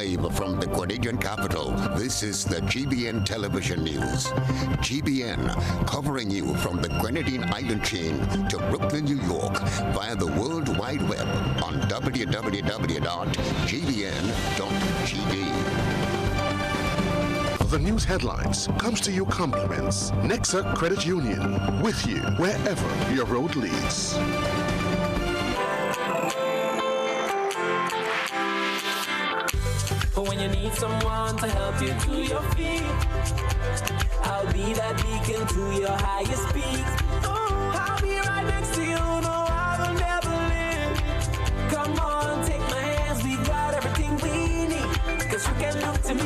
Live from the Grenadian capital, this is the GBN television news. GBN, covering you from the Grenadine Island chain to Brooklyn, New York, via the World Wide Web on www.gbn.gd. The news headlines comes to you compliments Nexa Credit Union, with you wherever your road leads. When you need someone to help you to your feet, I'll be that beacon to your highest peak. I'll be right next to you, no, I will never leave. Come on, take my hands, we got everything we need. Cause you can look to me,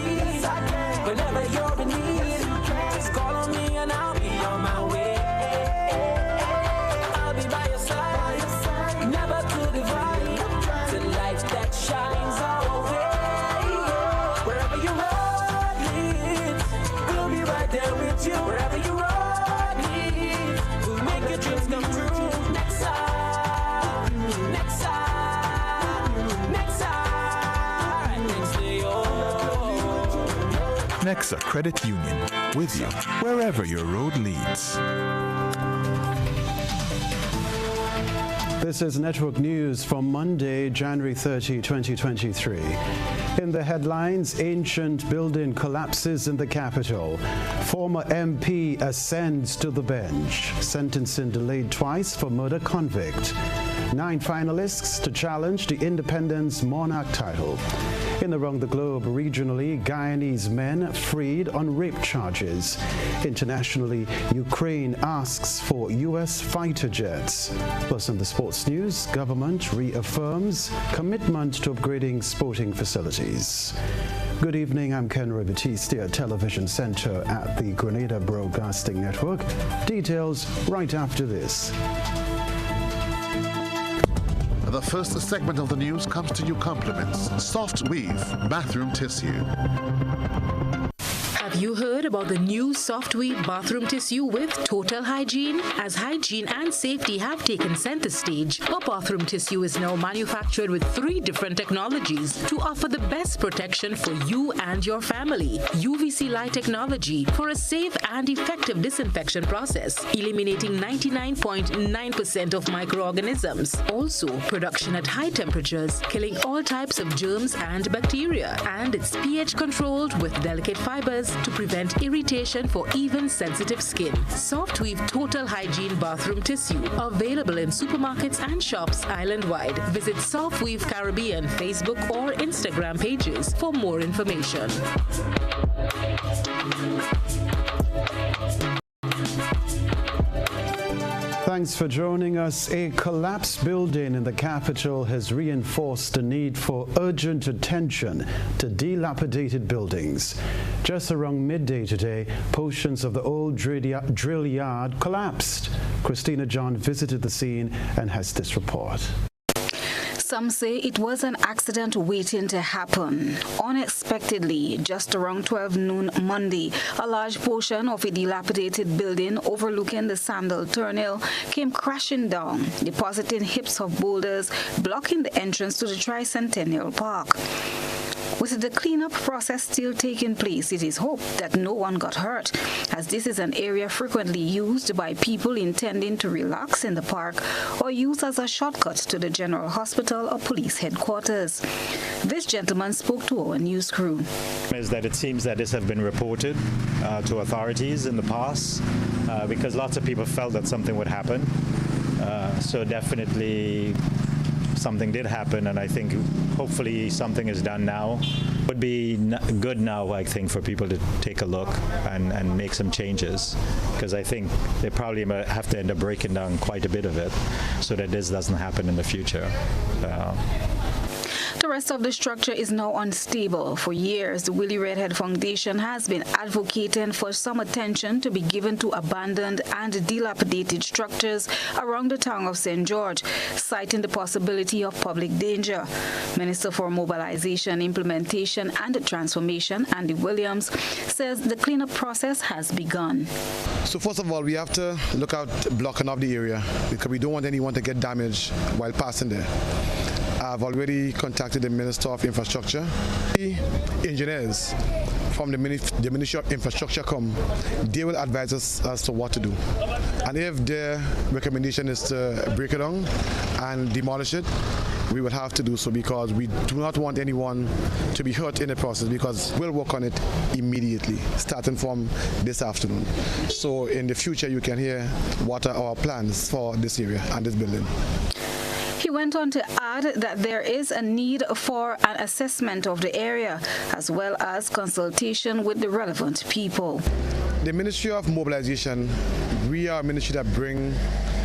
whenever you're in need. Just call on me and I'll be on my way. I'll be by your side, never to divide. The light that shines our way. Wherever you road leads, we'll be right there with you. Wherever you road leads, we'll make your dreams come true. Next side, next side, next side, next to you. Nexa Credit Union, with you wherever your road leads. This is Network News for Monday, January 30, 2023. In the headlines, ancient building collapses in the capital. Former MP ascends to the bench. Sentencing delayed twice for murder convict. 9 finalists to challenge the Independence Monarch title. In around the globe, regionally, Guyanese men freed on rape charges. Internationally, Ukraine asks for U.S. fighter jets. Plus, in the sports news, government reaffirms commitment to upgrading sporting facilities. Good evening, I'm Kenroy, Baptiste at Television Center at the Grenada Broadcasting Network. Details right after this. The first segment of the news comes to you compliments Soft Weave Bathroom Tissue. Have you heard about the new Soft Weave bathroom tissue with total hygiene? As hygiene and safety have taken center stage, our bathroom tissue is now manufactured with 3 different technologies to offer the best protection for you and your family. UVC light technology for a safe and effective disinfection process, eliminating 99.9% of microorganisms. Also, production at high temperatures, killing all types of germs and bacteria. And it's pH controlled with delicate fibers to prevent irritation for even sensitive skin. Soft Weave Total Hygiene Bathroom Tissue, available in supermarkets and shops island-wide. Visit Soft Weave Caribbean Facebook or Instagram pages for more information. Thanks for joining us. A collapsed building in the capital has reinforced the need for urgent attention to dilapidated buildings. Just around midday today, portions of the old drill yard collapsed. Christina John visited the scene and has this report. Some say it was an accident waiting to happen. Unexpectedly, just around 12 noon Monday, a large portion of a dilapidated building overlooking the Sandal Turnhill came crashing down, depositing heaps of boulders, blocking the entrance to the Tricentennial Park. With the cleanup process still taking place, it is hoped that no one got hurt, as this is an area frequently used by people intending to relax in the park or use as a shortcut to the General Hospital or police headquarters. This gentleman spoke to our news crew. Is that it seems that this has been reported to authorities in the past because lots of people felt that something would happen. So definitely something did happen, and I think hopefully something is done now. It would be good now, I think, for people to take a look and make some changes, because I think they probably have to end up breaking down quite a bit of it so that this doesn't happen in the future. The rest of the structure is now unstable. For years, the Willie Redhead Foundation has been advocating for some attention to be given to abandoned and dilapidated structures around the town of St. George, citing the possibility of public danger. Minister for Mobilization, Implementation and Transformation, Andy Williams, says the cleanup process has begun. So first of all, we have to look at blocking off the area because we don't want anyone to get damaged while passing there. I've already contacted the Minister of Infrastructure. The engineers from the Ministry of Infrastructure come, they will advise us as to what to do. And if their recommendation is to break it down and demolish it, we will have to do so, because we do not want anyone to be hurt in the process, because we'll work on it immediately, starting from this afternoon. So in the future, you can hear what are our plans for this area and this building. He went on to add that there is a need for an assessment of the area, as well as consultation with the relevant people. The Ministry of Mobilization, we are a ministry that bring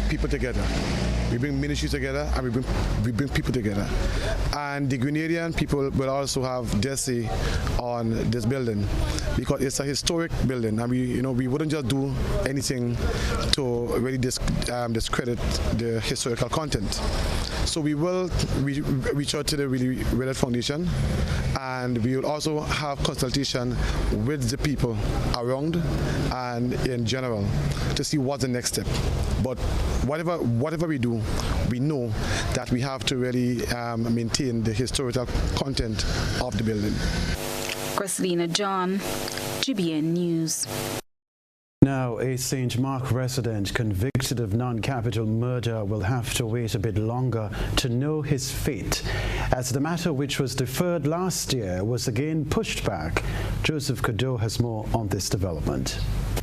people together. We bring ministries together and we bring people together. And the Grenadian people will also have their say on this building, because it's a historic building, and we wouldn't just do anything to really discredit the historical content. So we will reach out to the Willard Foundation, and we will also have consultation with the people around and in general to see what's the next step. But whatever we do, we know that we have to really maintain the historical content of the building. Christina John, GBN News. Now, a St. Mark resident convicted of non-capital murder will have to wait a bit longer to know his fate, as the matter, which was deferred last year, was again pushed back. Joseph Cadeau has more on this development.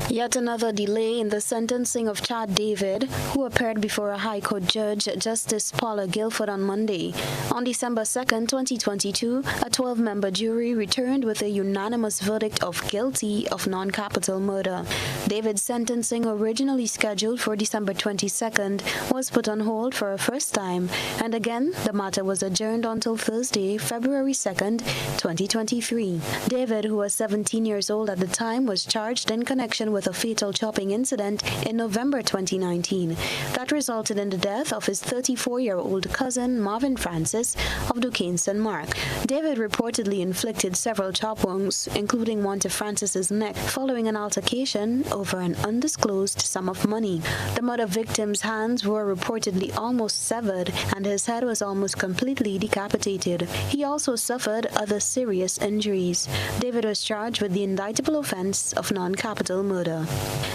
Yet another delay in the sentencing of Chad David, who appeared before a High Court judge, Justice Paula Guilford, on Monday. On December 2nd, 2022, a 12-member jury returned with a unanimous verdict of guilty of non-capital murder. David's sentencing, originally scheduled for December 22nd, was put on hold for a first time, and again, the matter was adjourned until Thursday, February 2nd, 2023. David, who was 17 years old at the time, was charged in connection with a fatal chopping incident in November 2019 that resulted in the death of his 34-year-old cousin Marvin Francis of Duquesne St. Mark. David reportedly inflicted several chop wounds, including one to Francis's neck, following an altercation over an undisclosed sum of money. The murder victim's hands were reportedly almost severed, and his head was almost completely decapitated. He also suffered other serious injuries. David was charged with the indictable offense of non-capital murder.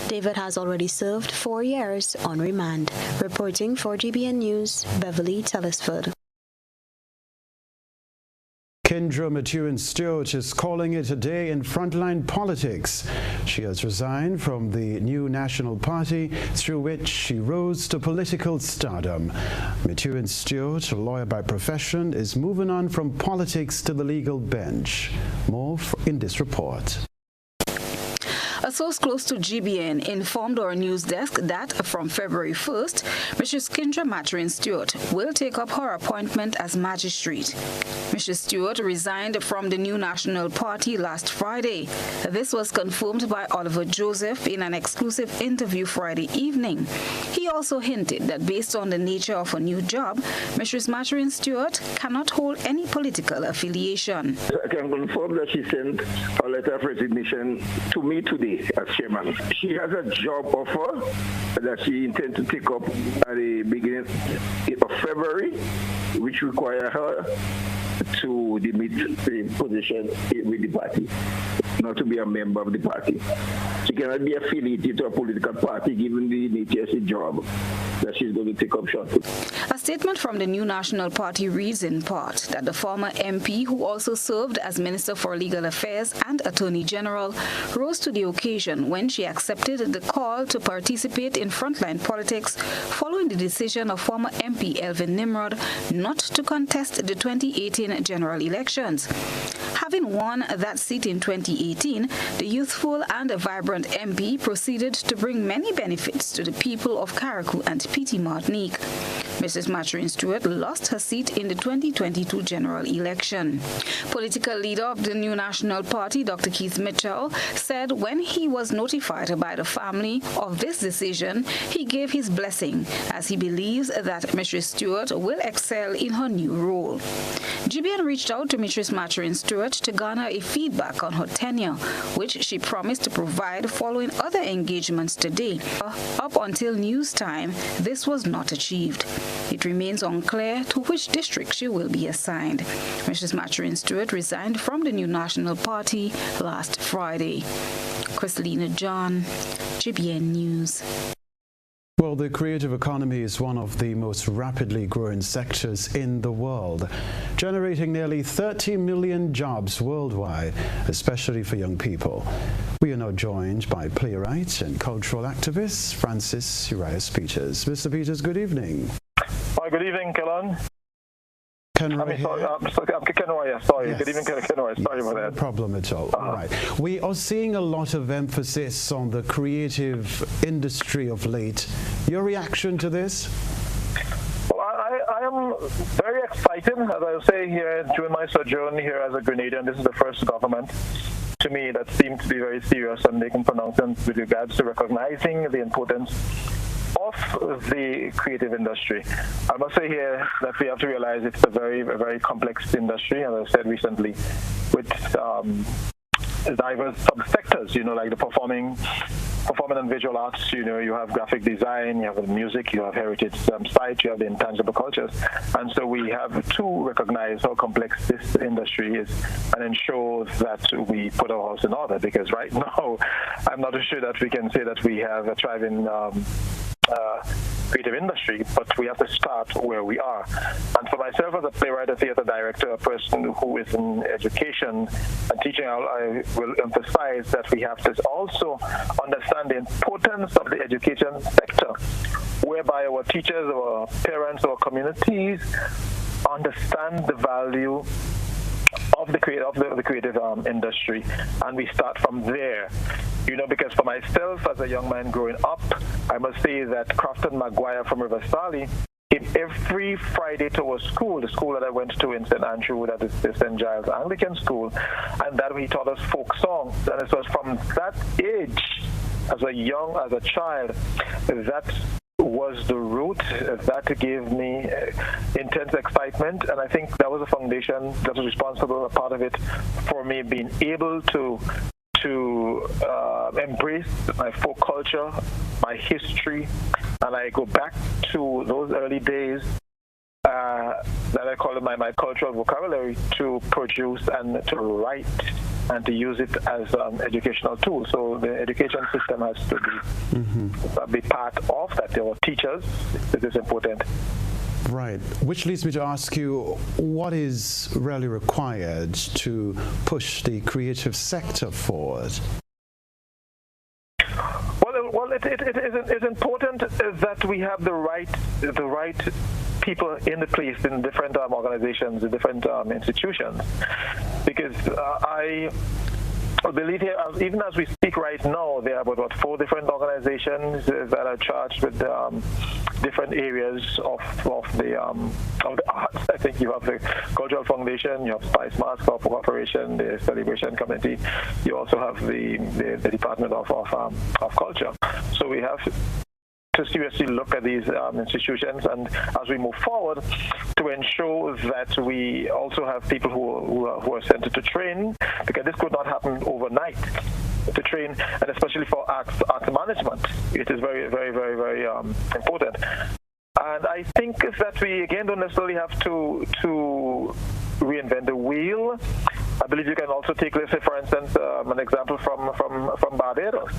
David has already served 4 years on remand. Reporting for GBN News, Beverly Telesford. Kendra Maturin-Stewart is calling it a day in frontline politics. She has resigned from the new National Party, through which she rose to political stardom. Maturin-Stewart, a lawyer by profession, is moving on from politics to the legal bench. More in this report. A source close to GBN informed our news desk that from February 1st, Mrs. Kendra Maturin-Stewart will take up her appointment as magistrate. Mrs. Stewart resigned from the new National Party last Friday. This was confirmed by Oliver Joseph in an exclusive interview Friday evening. He also hinted that based on the nature of a new job, Mrs. Maturin-Stewart cannot hold any political affiliation. I can confirm that she sent a letter of resignation to me today as chairman. She has a job offer that she intends to take up at the beginning of February, which require her to demit the position with the party, not to be a member of the party. She cannot be affiliated to a political party given the nature of the job that she's going to take up shortly. A statement from the new National Party reads in part that the former MP, who also served as Minister for Legal Affairs and Attorney General, rose to the occasion when she accepted the call to participate in frontline politics following the decision of former MP Elvin Nimrod not to contest the 2018 general elections. Having won that seat in 2018, the youthful and vibrant MP proceeded to bring many benefits to the people of Carriacou and Petite Martinique. Mrs. Maturin-Stewart lost her seat in the 2022 general election. Political leader of the new National Party, Dr. Keith Mitchell, said when he was notified by the family of this decision, he gave his blessing, as he believes that Mrs. Stewart will excel in her new role. GBN reached out to Mrs. Maturin-Stewart to garner a feedback on her tenure, which she promised to provide following other engagements today. Up until news time, this was not achieved. It remains unclear to which district she will be assigned. Mrs. Maturin Stewart resigned from the New National Party last Friday. Christelina John, GBN News. Well, the creative economy is one of the most rapidly growing sectors in the world, generating nearly 30 million jobs worldwide, especially for young people. We are now joined by playwright and cultural activist Francis Urias Peters. Mr. Peters, good evening. Hi, good evening, Kellan. Kenroy here. Kenroy, yeah, sorry. Yes. Good evening, Kenroy. Sorry about that. No problem at all. All right. We are seeing a lot of emphasis on the creative industry of late. Your reaction to this? Well, I am very excited, as I say here, during my sojourn here as a Grenadian. This is the first government, to me, that seems to be very serious and making pronouncements with regards to recognizing the importance of the creative industry. I must say here that we have to realize it's a very complex industry, as I said recently, with diverse subsectors, like the performing and visual arts. You have graphic design, you have the music, you have heritage sites, you have the intangible cultures. And so we have to recognize how complex this industry is and ensure that we put our house in order, because right now I'm not sure that we can say that we have a thriving creative industry, but we have to start where we are. And for myself as a playwright, a theater director, a person who is in education and teaching, I will emphasize that we have to also understand the importance of the education sector, whereby our teachers, our parents, our communities understand the value of the creative industry, and we start from there. Because for myself as a young man growing up, I must say that Crafton Maguire from Rivers Valley came every Friday to our school, the school that I went to in St. Andrew, that is the St. Giles Anglican School, and that he taught us folk songs. And it was from that age, as a child, that was the root that gave me intense excitement, and I think that was a foundation that was responsible, a part of it, for me being able to embrace my folk culture, my history, and I go back to those early days that I call it my cultural vocabulary, to produce and to write and to use it as an educational tool. So the education system has to be part of that. There are teachers. It is important. Right. Which leads me to ask you, what is really required to push the creative sector forward? Well, it's important that we have the right people in the place in different organizations, in different institutions, because I believe here, even as we speak right now, there are about 4 different organizations that are charged with different areas of the arts. I think you have the Cultural Foundation, you have Spice Mask Corporation, the Celebration Committee. You also have the Department of Culture. So we have to seriously look at these institutions, and as we move forward, to ensure that we also have people who are sent to train, because this could not happen overnight, to train, and especially for arts management, it is very important. And I think that we again don't necessarily have to reinvent the wheel. I believe you can also take, let's say, for instance, an example from Barbados,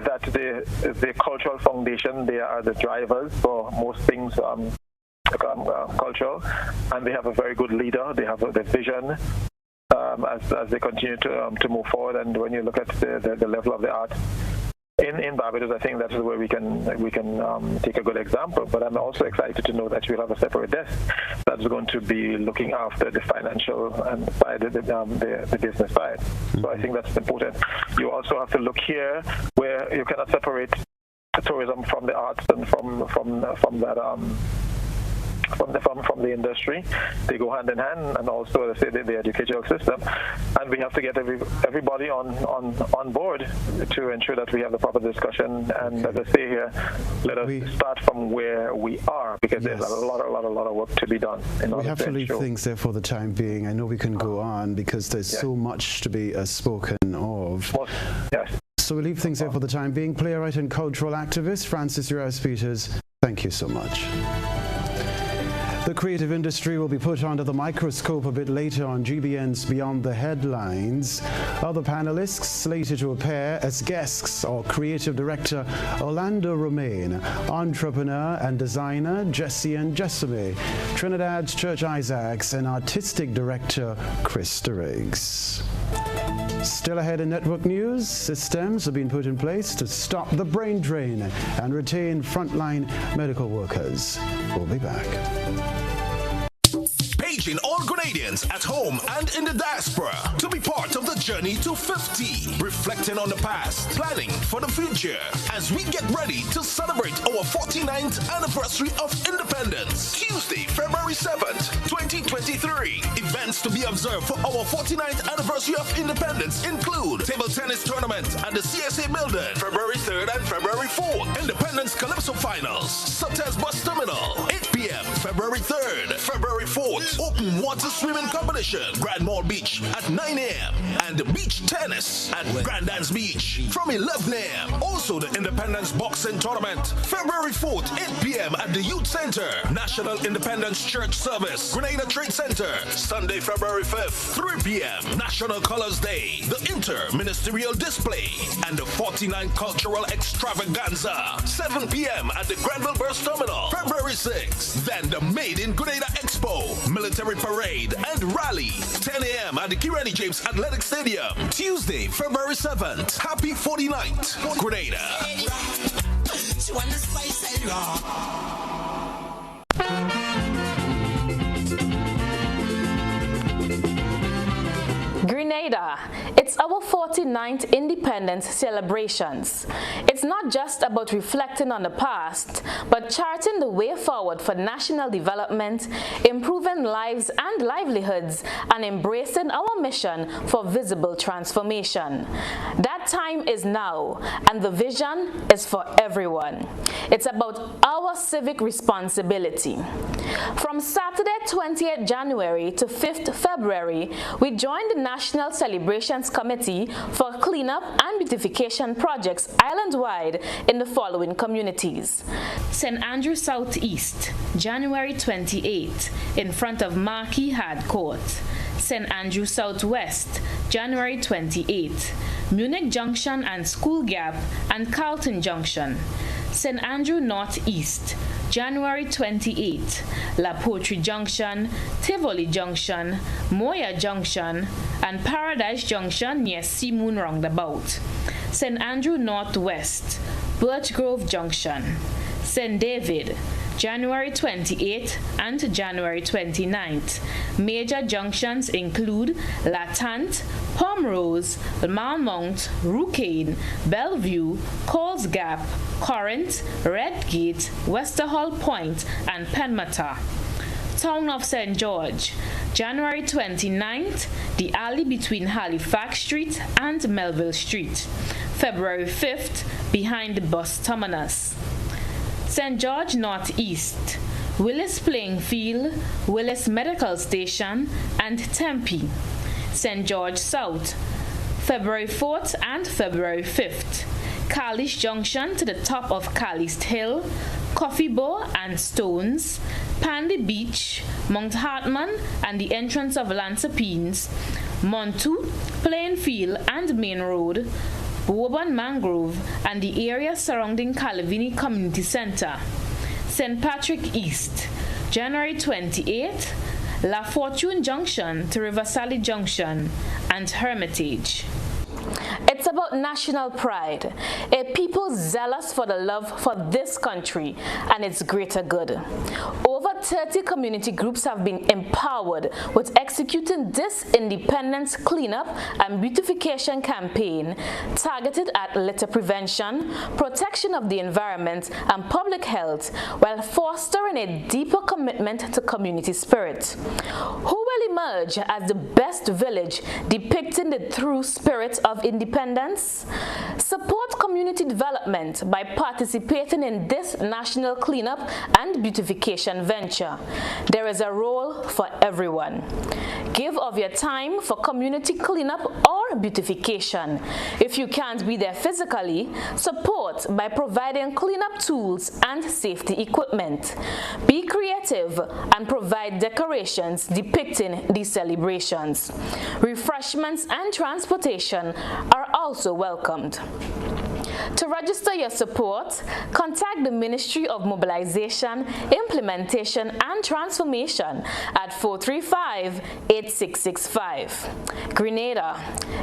that the Cultural Foundation, they are the drivers for most things cultural, and they have a very good leader. They have the vision as they continue to move forward. And when you look at the level of the art in Barbados, I think that's where we can take a good example. But I'm also excited to know that we'll have a separate desk that's going to be looking after the financial and side, the business side. So I think that's important. You also have to look here where you cannot separate tourism from the arts and from the industry. They go hand in hand, and also, let's say, the educational system. And we have to get everybody on board to ensure that we have the proper discussion. And as I say here, let us start from where we are, because there's a lot of work to be done. We have to leave things there for the time being. I know we can go on because there's so much to be spoken of. Yes. So we leave things there for the time being. Playwright and cultural activist Francis Urias Peters, thank you so much. The creative industry will be put under the microscope a bit later on GBN's Beyond the Headlines. Other panelists slated to appear as guests are creative director Orlando Romaine, entrepreneur and designer Jesse and Jessamy, Trinidad's Church Isaacs, and artistic director Krista Riggs. Still ahead in network news, systems have been put in place to stop the brain drain and retain frontline medical workers. We'll be back. Paging all Grenadians at home and in the diaspora to be part of the journey to 50, reflecting on the past, planning for the future as we get ready to celebrate our 49th anniversary of independence. Tuesday, February 7th, 2023. Events to be observed for our 49th anniversary of independence include table tennis tournament at the CSA building, February 3rd and February 4th. Independence Calypso Finals, Sutter's Bus Terminal, 8 p.m. February 3rd, February 4th. Open water swimming competition, Grand Mall Beach at 9 a.m. and beach tennis at Grandans Beach from 11 a.m. Also the Independence Boxing Tournament, February 4th, 8 p.m. at the Youth Center, National Independence Church Service, Grenada Trade Center, Sunday, February 5th, 3 p.m. National Colors Day, the Inter-Ministerial Display, and the 49th Cultural Extravaganza, 7 p.m. at the Granville Bus Terminal, February 6th. Then the Made in Grenada Expo, Military Parade and Rally, 10 a.m. at the Kirani James Athletic Stadium, Tuesday, February 7th. Happy 49th, Grenada. Grenada, it's our 49th independence celebrations. It's not just about reflecting on the past, but charting the way forward for national development, improving lives and livelihoods, and embracing our mission for visible transformation. That time is now, and the vision is for everyone. It's about our civic responsibility. From Saturday, 20th January to 5th February, we joined the National Celebrations Committee for cleanup and beautification projects island-wide in the following communities. St. Andrew Southeast, January 28, in front of Marquis Hard Court. St. Andrew Southwest, January 28, Munich Junction and School Gap and Carlton Junction. St. Andrew Northeast, January 28, La Poetry Junction, Tivoli Junction, Moya Junction, and Paradise Junction near Seamoon Roundabout. St. Andrew Northwest, Birch Grove Junction. St. David, January 28th and January 29th. Major junctions include Latant, Pomrose, Malmont, Roocaine, Bellevue, Coles Gap, Corinth, Redgate, Westerhall Point, and Penmata. Town of St. George, January 29th, the alley between Halifax Street and Melville Street. February 5th, behind the bus terminus. St. George Northeast, Willis Playing Field, Willis Medical Station, and Tempe. St. George South, February 4th and February 5th. Carlish Junction to the top of Carlist Hill, Coffee Bow and Stones, Pandy Beach, Mount Hartman and the entrance of Lansapines, Montu, Plainfield and Main Road, Woburn Mangrove and the area surrounding Calavini Community Center. St. Patrick East, January 28th, La Fortune Junction to Riverside Junction, and Hermitage. It's about national pride, a people zealous for the love for this country and its greater good. Over 30 community groups have been empowered with executing this independence cleanup and beautification campaign targeted at litter prevention, protection of the environment, and public health, while fostering a deeper commitment to community spirit. Who will emerge as the best village depicting the true spirit of independence independence? Support community development by participating in this national cleanup and beautification venture. There is a role for everyone. Give of your time for community cleanup or beautification. If you can't be there physically, support by providing cleanup tools and safety equipment. Be creative and provide decorations depicting these celebrations. Refreshments and transportation are also welcomed. To register your support, contact the Ministry of Mobilization, Implementation and Transformation at 435-8665. Grenada,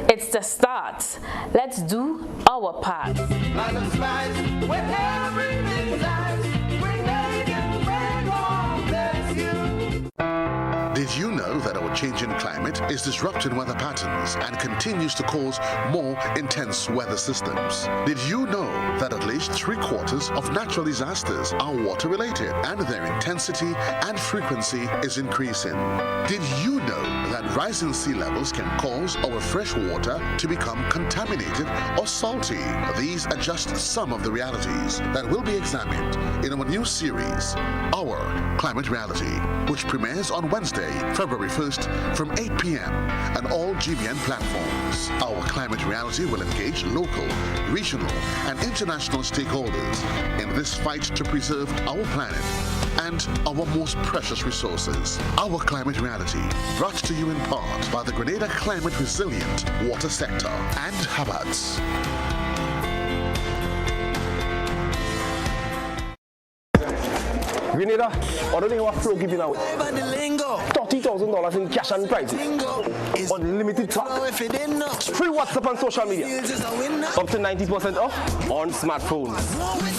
it's the start. Let's do our part. Did you know that our changing climate is disrupting weather patterns and continues to cause more intense weather systems? Did you know that at least 3/4 of natural disasters are water-related and their intensity and frequency is increasing? Did you know that rising sea levels can cause our fresh water to become contaminated or salty? These are just some of the realities that will be examined in our new series, Our Climate Reality, which premieres on Wednesday, February 1st from 8 p.m. on all GBN platforms. Our Climate Reality will engage local, regional, and international stakeholders in this fight to preserve our planet and our most precious resources. Our Climate Reality, brought to you in part by the Grenada Climate Resilient Water Sector and Habats. Grenada, I don't know what flow giving out. $30,000 in cash and prizes. Unlimited talk. Free WhatsApp and social media. Up to 90% off on smartphones.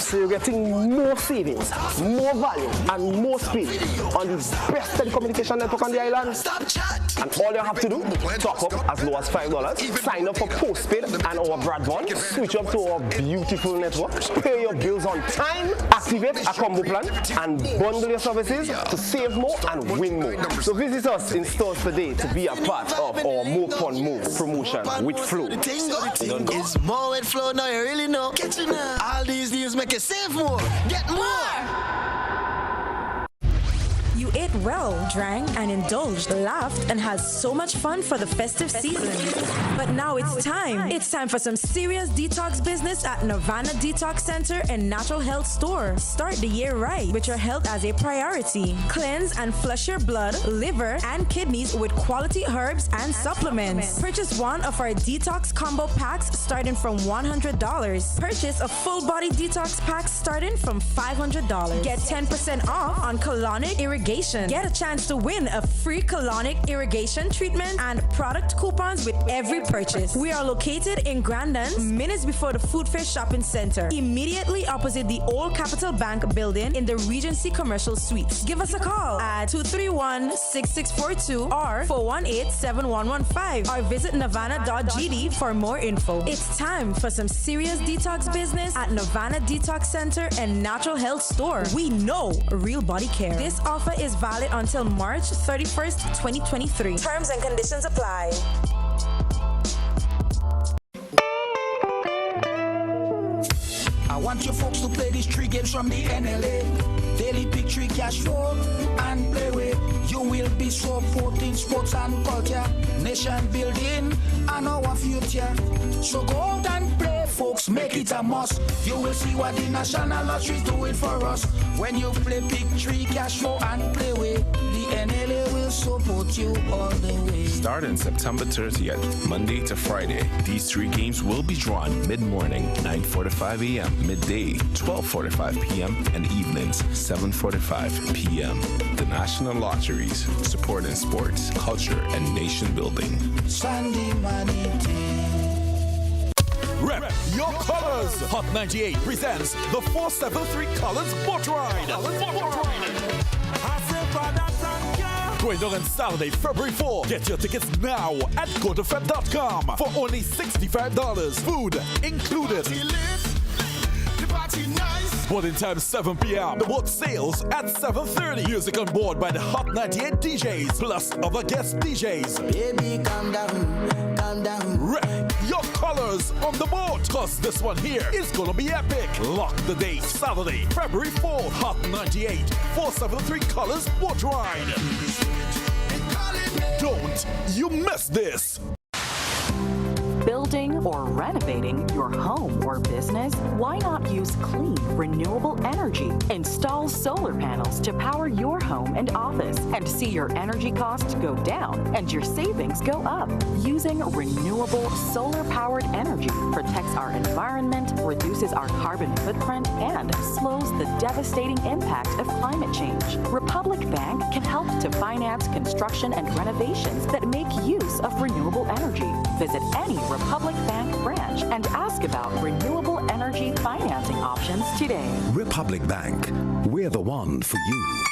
So you're getting more savings, more value, and more speed on the best telecommunication network on the island. And all you have to do, top up as low as $5, sign up for postpaid and our broadband, switch up to our beautiful network, pay your bills on time, activate a combo plan, and bundle your services to save more and win more. So visit us in stores today to be a part of our More Fun More promotion with Flow. The thing is more with Flow now, you really know. All these deals make you save more, get more. You ate well, drank and indulged, laughed and had so much fun for the festive season. But now it's time. It's time for some serious detox business at Nirvana Detox Center and Natural Health Store. Start the year right with your health as a priority. Cleanse and flush your blood, liver and kidneys with quality herbs and supplements. Purchase one of our detox combo packs starting from $100. Purchase a full body detox pack starting from $500. Get 10% off on colonic irrigation. Get a chance to win a free colonic irrigation treatment and product coupons with every purchase. We are located in Grandin, minutes before the Food Fair Shopping Center, immediately opposite the old Capital Bank building in the Regency Commercial Suites. Give us a call at 231-6642 or 418-7115 or visit nirvana.gd for more info. It's time for some serious detox business at Nirvana Detox Center and Natural Health Store. We know real body care. This offer is valid until March 31st, 2023. Terms and conditions apply. I want you folks to play these 3 games from the NLA. Daily Pick 3 Cash Flow and play with. You will be supporting sports and culture, nation building and our future. So go out and play, folks, make it a must. You will see what the National Lottery is doing for us. When you play Pick 3 Cash Flow and play with, the NLA will support you all the way. Starting September 30th, Monday to Friday, these 3 games will be drawn mid-morning, 9:45 a.m., midday, 12:45 p.m., and evenings, 7:45 p.m. The National Lotteries, supporting sports, culture, and nation building. Sunday money. Rep your colors. Hot 98 presents the 473 Colors Boat Ride. Going on Saturday, February 4. Get your tickets now at gotofed.com for only $65. Food included. Boarding time 7 p.m. The boat sails at 7:30. Music on board by the Hot 98 DJs plus other guest DJs. Baby, calm down. calm down. Rep your colors on the board, cause this one here is gonna be epic. Lock the date, Saturday, February 4th, Hot 98, 473 Colors Boat Ride. Don't you miss this. Building or renovating your home or business? Why not use clean, renewable energy? Install solar panels to power your home and office and see your energy costs go down and your savings go up. Using renewable solar-powered energy protects our environment, reduces our carbon footprint, and slows the devastating impact of climate change. Republic Bank can help to finance construction and renovations that make use of renewable energy. Visit any Republic Bank branch and ask about renewable energy financing options today. Republic Bank, we're the one for you.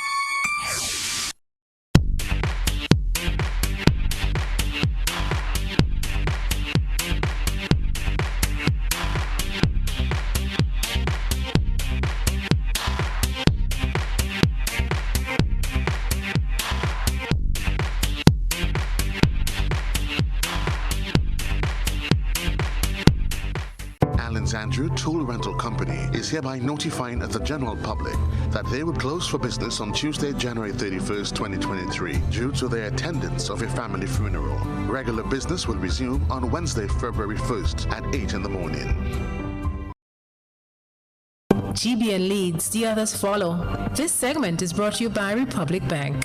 Andrew Tool Rental Company is hereby notifying the general public that they will close for business on Tuesday, January 31st, 2023 due to their attendance of a family funeral. Regular business will resume on Wednesday, February 1st at 8 in the morning. GBN leads, the others follow. This segment is brought to you by Republic Bank.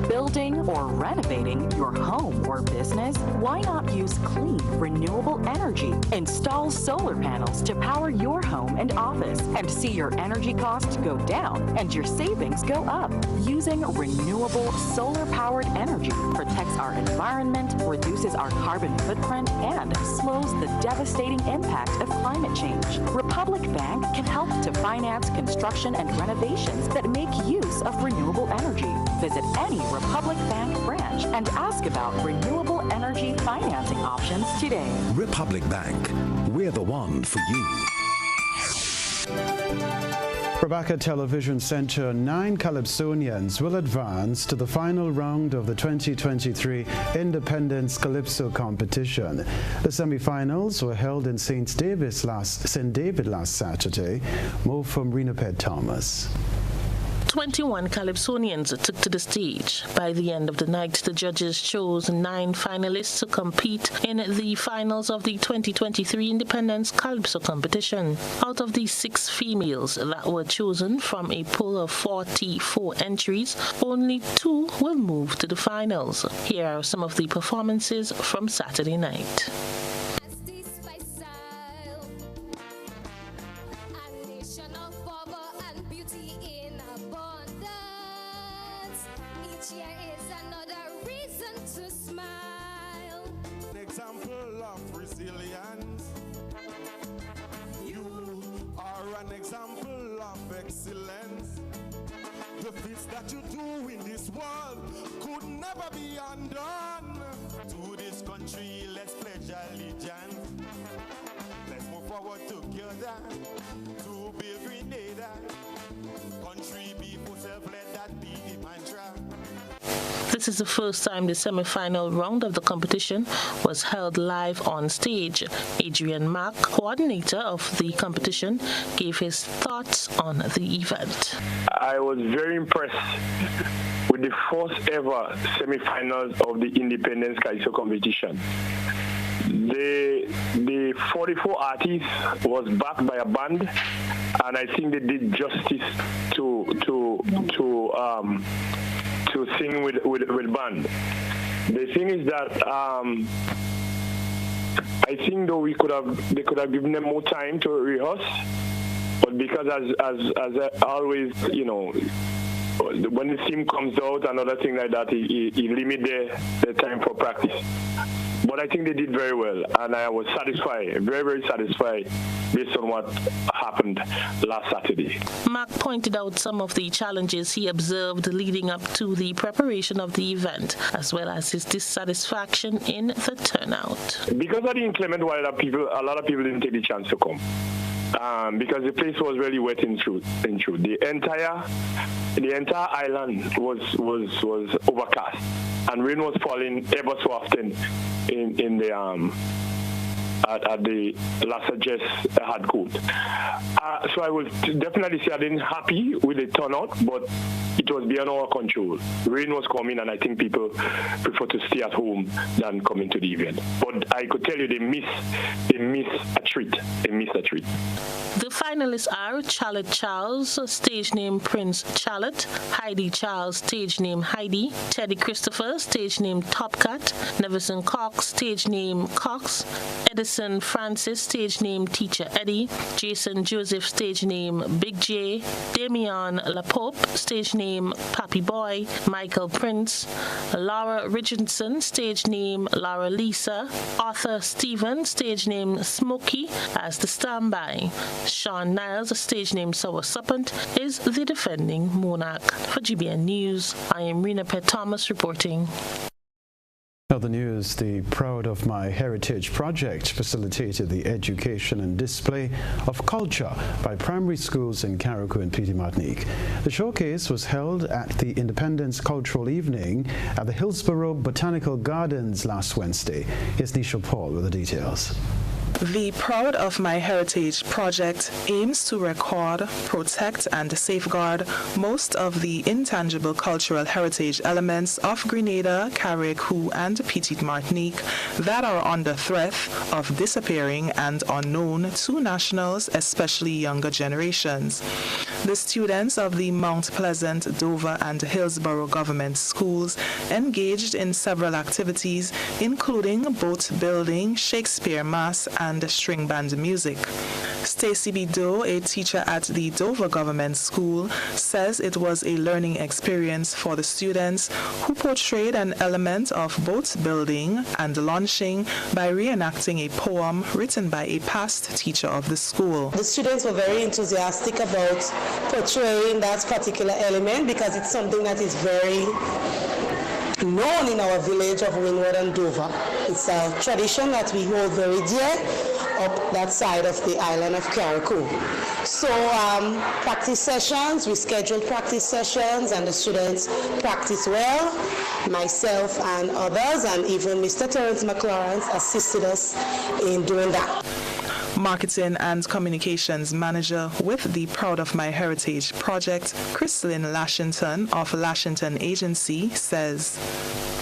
Building or renovating your home or business? Why not use clean, renewable energy? Install solar panels to power your home and office and see your energy costs go down and your savings go up. Using renewable solar-powered energy protects our environment, reduces our carbon footprint, and slows the devastating impact of climate change. Republic Bank can help to finance construction and renovations that make use of renewable energy. Visit any Republic Bank branch and ask about renewable energy financing options today. Republic Bank, we're the one for you. Rebecca Television Center, 9 Calypsonians will advance to the final round of the 2023 Independence Calypso competition. The semi-finals were held in St. David last Saturday. More from Renaped Thomas. 21 Calypsonians took to the stage. By the end of the night, the judges chose 9 finalists to compete in the finals of the 2023 Independence Calypso competition. Out of the 6 females that were chosen from a pool of 44 entries, only 2 will move to the finals. Here are some of the performances from Saturday night. The feats that you do in this world could never be undone. To this country, let's pledge allegiance. Let's move forward together to build Grenada. Country before self, let that be the mantra. This is the first time the semi-final round of the competition was held live on stage. Adrian Mack, coordinator of the competition, gave his thoughts on the event. I was very impressed with the first ever semi-finals of the Independence Calypso competition. The 44 artists was backed by a band, and I think they did justice to sing with band. The thing is that I think though they could have given them more time to rehearse, but because as always, you know, when the team comes out and other thing like that, he limit their time for practice. But I think they did very well, and I was satisfied, very, very satisfied based on what happened last Saturday. Mark pointed out some of the challenges he observed leading up to the preparation of the event, as well as his dissatisfaction in the turnout. Because of the inclement weather, a lot of people didn't take the chance to come. Because the place was really wet in truth. The entire island was overcast. and rain was falling ever so often in the at the Lassa Jess hard court. So I will definitely say I didn't happy with the turnout, but it was beyond our control. Rain was coming, and I think people prefer to stay at home than come into the event. But I could tell you they miss a treat. They miss a treat. The finalists are Charlotte Charles, stage name Prince Charlotte, Heidi Charles, stage name Heidi, Teddy Christopher, stage name Topcat, Nevison Cox, stage name Cox, Edison Francis, stage name Teacher Eddie, Jason Joseph, stage name Big J, Damian LaPope, stage name Pappy Boy, Michael Prince, Laura Richardson, stage name Laura Lisa, Arthur Stephen, stage name Smokey as the standby. Sean Niles, stage name Sour Serpent, is the defending monarch. For GBN News, I am Rena Pett Thomas reporting. Other news, the Proud of My Heritage project facilitated the education and display of culture by primary schools in Carriacou and Petite Martinique. The showcase was held at the Independence Cultural Evening at the Hillsborough Botanical Gardens last Wednesday. Here's Nisha Paul with the details. The Proud of My Heritage project aims to record, protect, and safeguard most of the intangible cultural heritage elements of Grenada, Carriacou, and Petite Martinique that are under threat of disappearing and unknown to nationals, especially younger generations. The students of the Mount Pleasant, Dover, and Hillsborough government schools engaged in several activities, including boat building, Shakespeare Mass, and string band music. Stacy Bido, a teacher at the Dover Government School, says it was a learning experience for the students who portrayed an element of boat building and launching by reenacting a poem written by a past teacher of the school. The students were very enthusiastic about portraying that particular element because it's something that is very known in our village of Windward and Dover. It's a tradition that we hold very dear up that side of the island of Carriacou. So practice sessions, we scheduled practice sessions and the students practiced well. Myself and others and even Mr. Terence McLawrence assisted us in doing that. Marketing and Communications Manager with the Proud of My Heritage project, Chrislyn Lashington of Lashington Agency, says,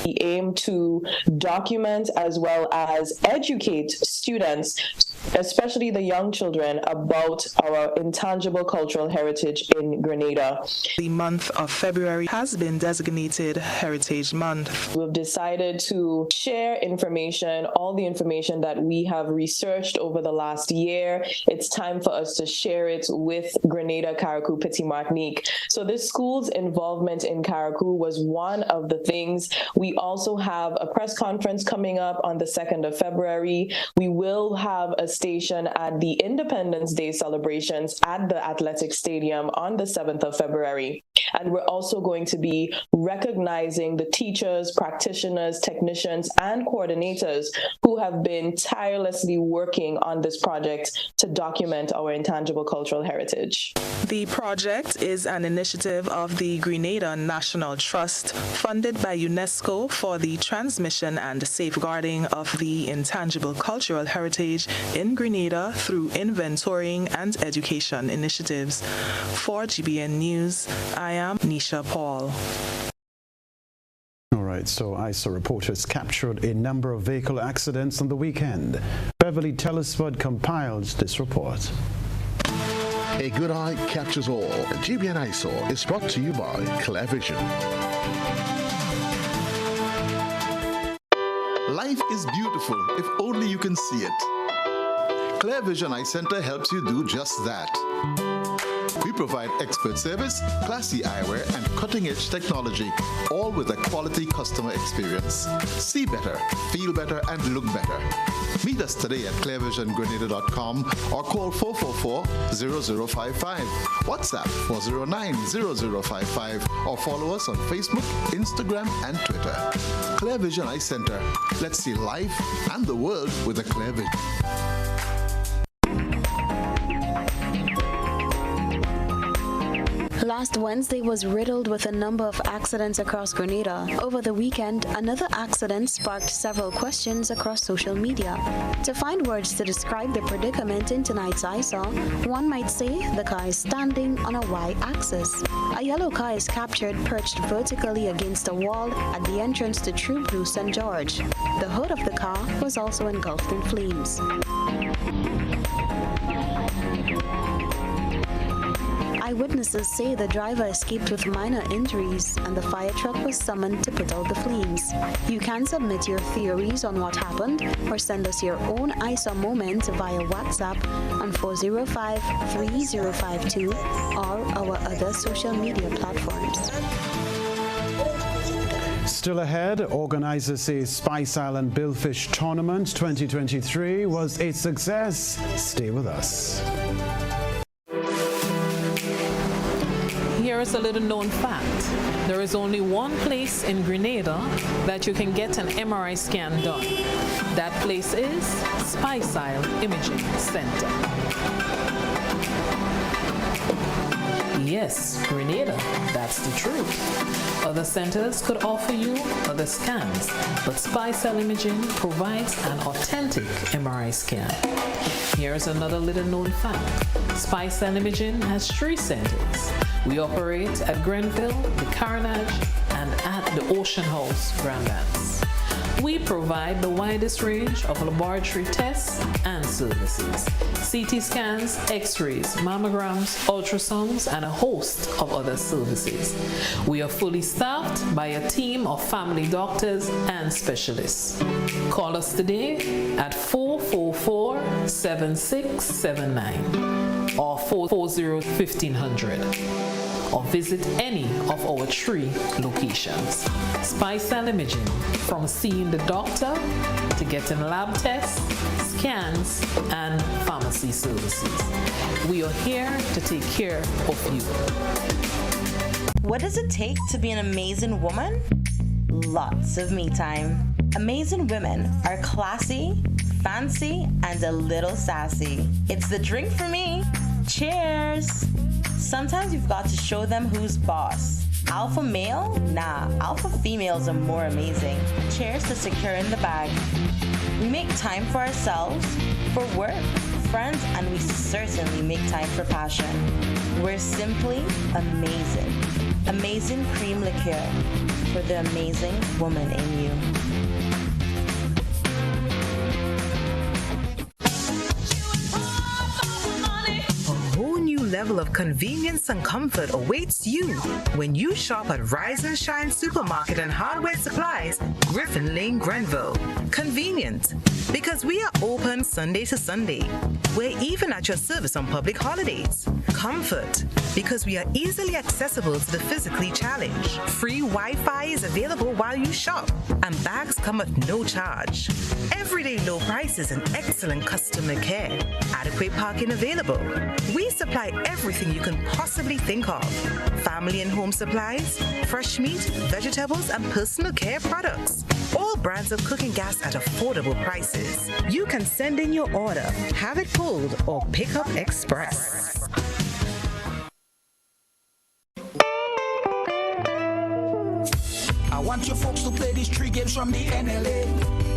we aim to document as well as educate students, especially the young children, about our intangible cultural heritage in Grenada. The month of February has been designated Heritage Month. We've decided to share information, all the information that we have researched over the last year. It's time for us to share it with Grenada, Carriacou, Petite Martinique. So this school's involvement in Carriacou was one of the things. We also have a press conference coming up on the 2nd of February. We will have a station at the Independence Day celebrations at the Athletic Stadium on the 7th of February. And we're also going to be recognizing the teachers, practitioners, technicians, and coordinators who have been tirelessly working on this project to document our intangible cultural heritage. The project is an initiative of the Grenada National Trust, funded by UNESCO for the transmission and safeguarding of the intangible cultural heritage in Grenada through inventorying and education initiatives. For GBN News, I am Nisha Paul. All right, so ISA reporters captured a number of vehicle accidents on the weekend. Beverly Telesford compiled this report. A good eye captures all. GBN ISA is brought to you by Clear Vision. Life is beautiful if only you can see it. Clear Vision Eye Center helps you do just that. We provide expert service, classy eyewear, and cutting-edge technology, all with a quality customer experience. See better, feel better, and look better. Meet us today at clearvisiongrenada.com or call 444-0055, WhatsApp 409-0055, or follow us on Facebook, Instagram, and Twitter. Clear Vision Eye Center. Let's see life and the world with a clear vision. Last Wednesday was riddled with a number of accidents across Grenada. Over the weekend, another accident sparked several questions across social media. To find words to describe the predicament in tonight's eyesore, one might say the car is standing on a Y-axis. A yellow car is captured perched vertically against a wall at the entrance to True Blue St. George. The hood of the car was also engulfed in flames. Eyewitnesses say the driver escaped with minor injuries and the fire truck was summoned to put out the flames. You can submit your theories on what happened or send us your own eyesore moment via WhatsApp on 405-3052 or our other social media platforms. Still ahead, organizers say Spice Island Billfish Tournament 2023 was a success. Stay with us. Here is a little known fact. There is only one place in Grenada that you can get an MRI scan done. That place is Spice Island Imaging Center. Yes, Grenada, that's the truth. Other centers could offer you other scans, but Spice Island Imaging provides an authentic MRI scan. Here's another little known fact. Spice Island Imaging has 3 centers. We operate at Grenville, the Carnage, and at the Ocean House, Grand Anse. We provide the widest range of laboratory tests and services. CT scans, x-rays, mammograms, ultrasounds, and a host of other services. We are fully staffed by a team of family doctors and specialists. Call us today at 444-7679 or 440-1500. or visit any of our 3 locations. Spice Island Imaging, from seeing the doctor to getting lab tests, scans, and pharmacy services. We are here to take care of you. What does it take to be an amazing woman? Lots of me time. Amazing women are classy, fancy, and a little sassy. It's the drink for me. Cheers! Sometimes you've got to show them who's boss. Alpha male? Nah, alpha females are more amazing. Cheers to securing the bag. We make time for ourselves, for work, friends, and we certainly make time for passion. We're simply amazing. Amazing cream liqueur for the amazing woman in you. Level of convenience and comfort awaits you when you shop at Rise and Shine Supermarket and Hardware Supplies, Griffin Lane, Grenville. Convenient, because we are open Sunday to Sunday. We're even at your service on public holidays. Comfort, because we are easily accessible to the physically challenged. Free Wi-Fi is available while you shop, and bags come at no charge. Everyday low prices and excellent customer care. Adequate parking available. We supply everything you can possibly think of. Family and home supplies, fresh meat, vegetables, and personal care products. All brands of cooking gas at affordable prices. You can send in your order, have it pulled, or pick up express. I want you folks to play these 3 games from the NLA.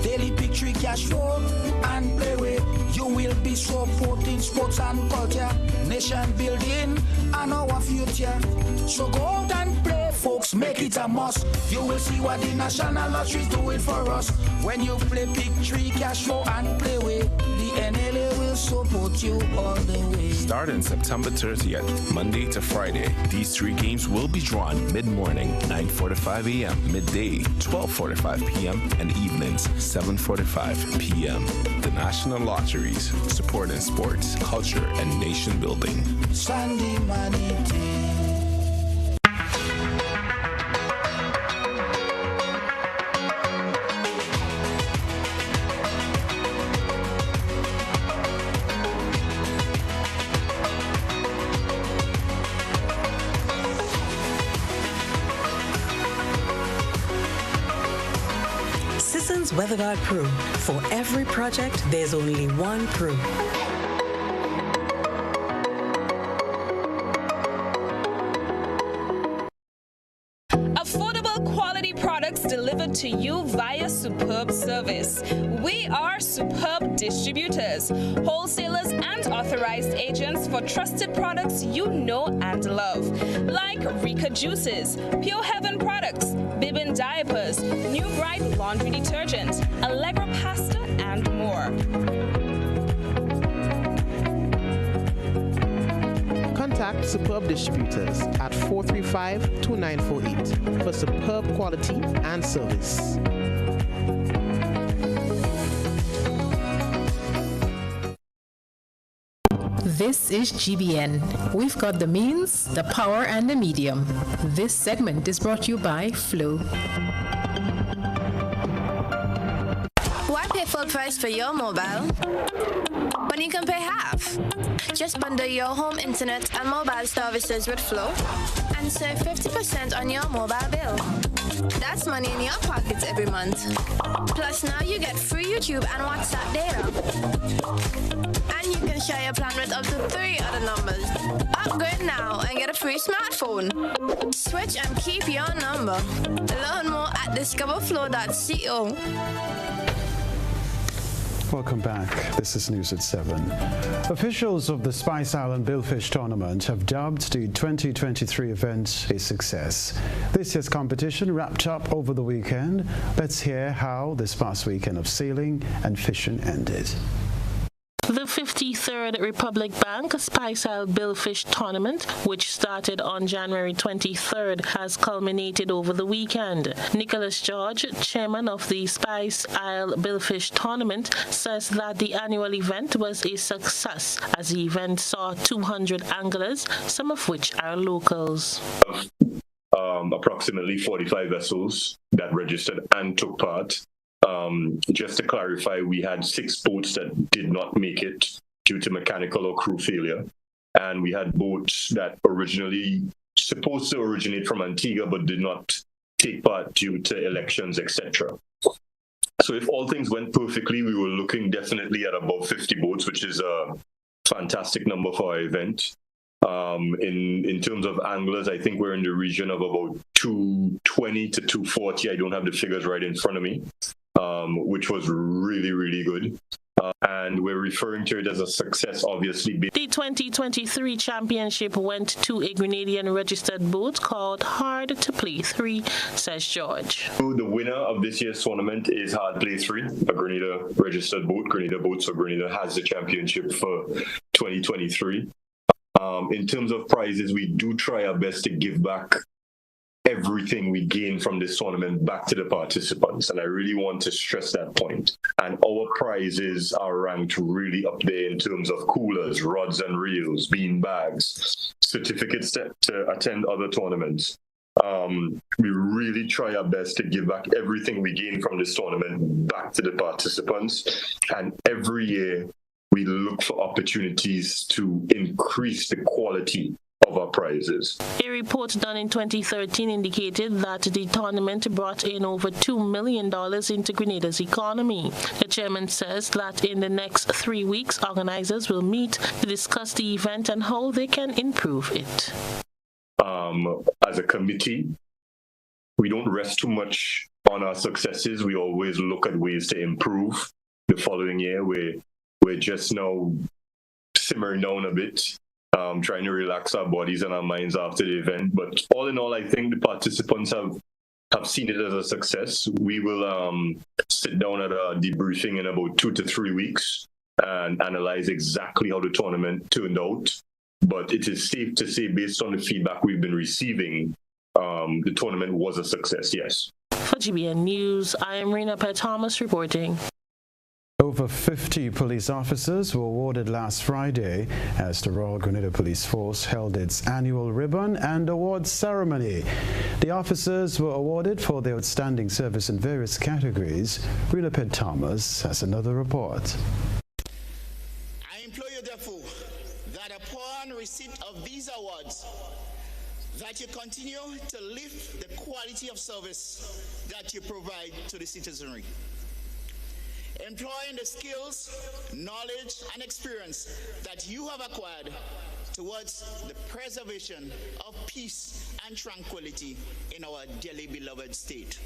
Daily pick 3 cash flow and play with. You will be supporting sports and culture, nation building and our future. So go out and play, folks, make it a must. You will see what the National Lottery is doing for us. When you play pick 3 cash flow and play with, the NLA will support you all the way. Starting September 30th, Monday to Friday, these 3 games will be drawn mid-morning, 9:45 a.m., midday, 12:45 p.m., and evenings, 7:45 p.m. The National Lotteries, supporting sports, culture, and nation building. Sunday money day. WeatherGuard Pro. For every project, there's only one Pro. to you via Superb Service. We are Superb Distributors, wholesalers and authorized agents for trusted products you know and love, like Rika Juices, Pure Heaven products, Bibbin diapers, New Bright laundry detergent, Allegra pasta, and more. Contact Superb Distributors at 435-2948 for superb quality and service. This is GBN. We've got the means, the power, and the medium. This segment is brought to you by Flow. Why pay full price for your mobile when you can pay half? Just bundle your home internet and mobile services with Flow and save 50% on your mobile bill. That's money in your pockets every month. Plus now you get free YouTube and WhatsApp data. And you can share your plan with up to 3 other numbers. Upgrade now and get a free smartphone. Switch and keep your number. Learn more at discoverflow.co. Welcome back. This is News at 7. Officials of the Spice Island Billfish Tournament have dubbed the 2023 event a success. This year's competition wrapped up over the weekend. Let's hear how this past weekend of sailing and fishing ended. The 53rd Republic Bank Spice Isle Billfish Tournament, which started on January 23rd, has culminated over the weekend. Nicholas George, chairman of the Spice Isle Billfish Tournament, says that the annual event was a success, as the event saw 200 anglers, some of which are locals. Approximately 45 vessels that registered and took part. Just to clarify, we had 6 boats that did not make it due to mechanical or crew failure. And we had boats that originally supposed to originate from Antigua but did not take part due to elections, etc. So if all things went perfectly, we were looking definitely at above 50 boats, which is a fantastic number for our event. In terms of anglers, I think we're in the region of about 220 to 240. I don't have the figures right in front of me. Which was really, really good. And we're referring to it as a success, obviously. The 2023 championship went to a Grenadian registered boat called Hard to Play 3, says George. The winner of this year's tournament is Hard Play 3, a Grenada registered boat. Grenada Boats, so Grenada has the championship for 2023. In terms of prizes, we do try our best to give back everything we gain from this tournament back to the participants, and I really want to stress that point. And our prizes are ranked really up there in terms of coolers, rods and reels, bean bags, certificates to attend other tournaments. We really try our best to give back everything we gain from this tournament back to the participants, and every year we look for opportunities to increase the quality of our prizes. A report done in 2013 indicated that the tournament brought in over $2 million into Grenada's economy. The chairman says that in the next 3 weeks, organizers will meet to discuss the event and how they can improve it. As a committee, we don't rest too much on our successes. We always look at ways to improve. The following year, we're just now simmering down a bit. Trying to relax our bodies and our minds after the event. But all in all, I think the participants have seen it as a success. We will sit down at a debriefing in about 2 to 3 weeks and analyze exactly how the tournament turned out. But it is safe to say, based on the feedback we've been receiving, the tournament was a success, yes. For GBN News, I am Rena Thomas reporting. Over 50 police officers were awarded last Friday as the Royal Grenada Police Force held its annual ribbon and awards ceremony. The officers were awarded for their outstanding service in various categories. Rilaped Thomas has another report. I implore you, therefore, that upon receipt of these awards, that you continue to lift the quality of service that you provide to the citizenry, employing the skills, knowledge, and experience that you have acquired towards the preservation of peace and tranquility in our dearly beloved state.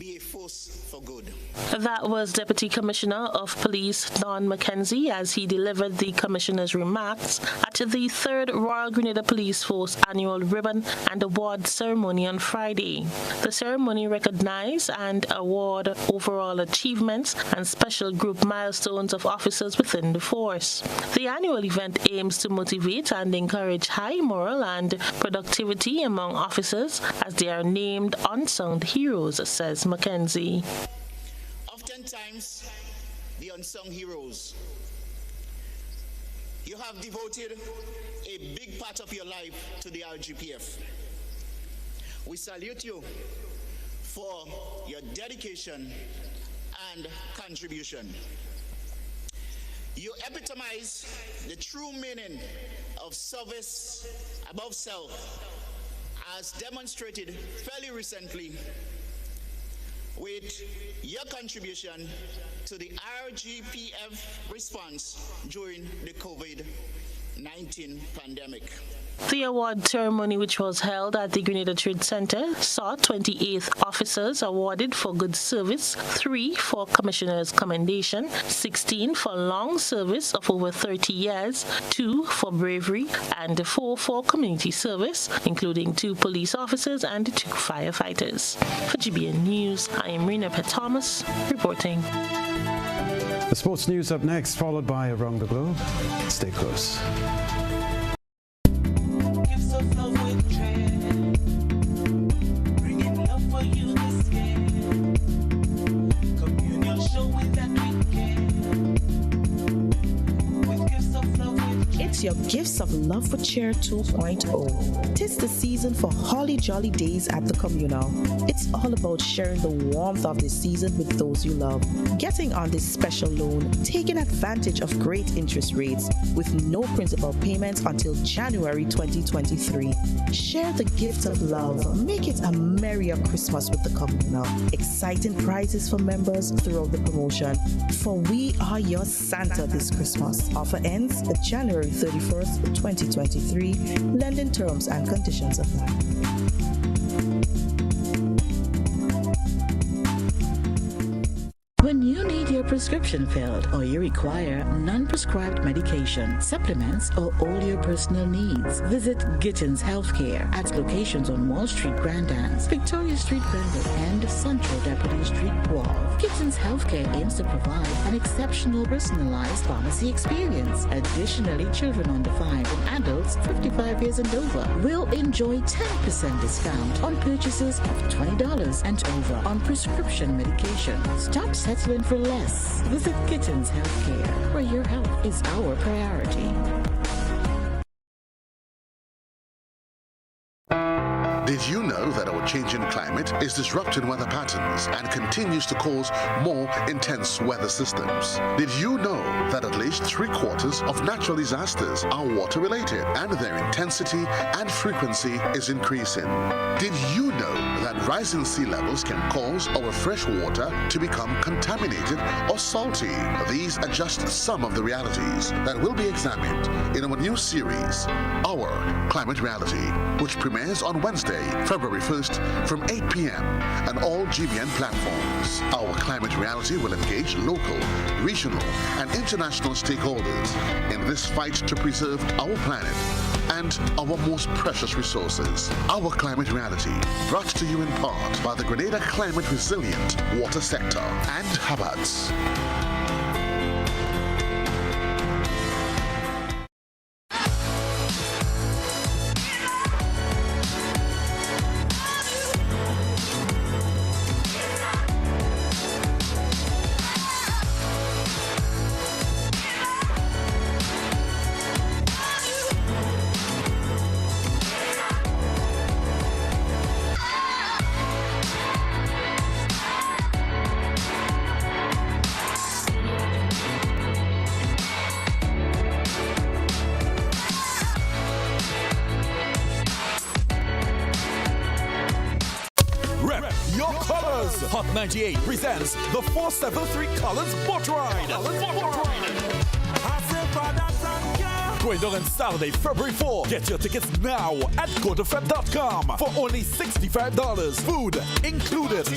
be a force for good. That was Deputy Commissioner of Police Don McKenzie as he delivered the Commissioner's remarks at the 3rd Royal Grenada Police Force Annual Ribbon and Award Ceremony on Friday. The ceremony recognized and award overall achievements and special group milestones of officers within the force. The annual event aims to motivate and encourage high moral and productivity among officers as they are named unsung heroes, says McKenzie. Oftentimes, the unsung heroes, you have devoted a big part of your life to the RGPF. We salute you for your dedication and contribution. You epitomize the true meaning of service above self, as demonstrated fairly recently with your contribution to the RGPF response during the COVID-19 pandemic. The award ceremony, which was held at the Grenada Trade Center, saw 28 officers awarded for good service, 3 for Commissioner's Commendation, 16 for long service of over 30 years, 2 for bravery, and 4 for community service, including 2 police officers and 2 firefighters. For GBN News, I am Rena Pet-Thomas reporting. The sports news up next, followed by Around the Globe. Stay close. It's your Gifts of Love for Cheer 2.0. Tis the season for holly jolly days at the communal. It's all about sharing the warmth of this season with those you love. Getting on this special loan, taking advantage of great interest rates with no principal payments until January 2023. Share the gift of love. Make it a merrier Christmas with the communal. Exciting prizes for members throughout the promotion. For we are your Santa this Christmas. Offer ends January 31st, 2023. Lending terms and conditions apply. When you need your prescription filled or you require non-prescribed medication, supplements, or all your personal needs, visit Gittins Healthcare at locations on Wall Street, Grand Anse, Victoria Street, Grenville, and Central Deputy Street, Wall. Gittins Healthcare aims to provide an exceptional personalized pharmacy experience. Additionally, children under 5 and adults 55 years and over will enjoy 10% discount on purchases of $20 and over on prescription medication. Stop settling for less. Visit Gittins Healthcare, where your health is our priority. Did you know that our changing climate is disrupting weather patterns and continues to cause more intense weather systems? Did you know that at least 3/4 of natural disasters are water-related and their intensity and frequency is increasing? Did you know that rising sea levels can cause our fresh water to become contaminated or salty? These are just some of the realities that will be examined in our new series, Our Climate Reality, which premieres on Wednesday, February 1st from 8 p.m. on all GBN platforms. Our Climate Reality will engage local, regional, and international stakeholders in this fight to preserve our planet and our most precious resources. Our Climate Reality, brought to you in part by the Grenada Climate Resilient Water Sector and Habats. Hot 98 presents the 473 Colors Boat Ride. Going on Saturday, February 4. Get your tickets now at gotofed.com for only $65. Food included.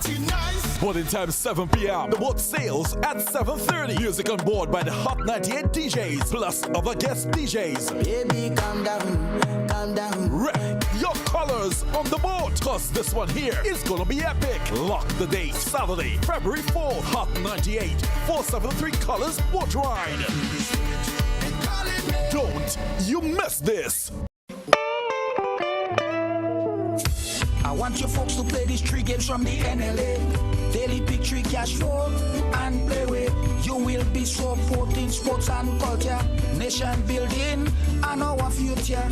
party nice. Boarding time 7 p.m. The boat sails at 7:30. Music on board by the Hot 98 DJs plus other guest DJs. Baby, calm down, calm down. Wreck your colors on the boat, cause this one here is gonna be epic. Lock the date, Saturday, February 4th, Hot 98, 473 Colors Boat Ride. Don't you miss this. I want you folks to play these 3 games from the NLA. Daily Pick 3 cash flow and play with. You will be supporting sports and culture, nation building and our future.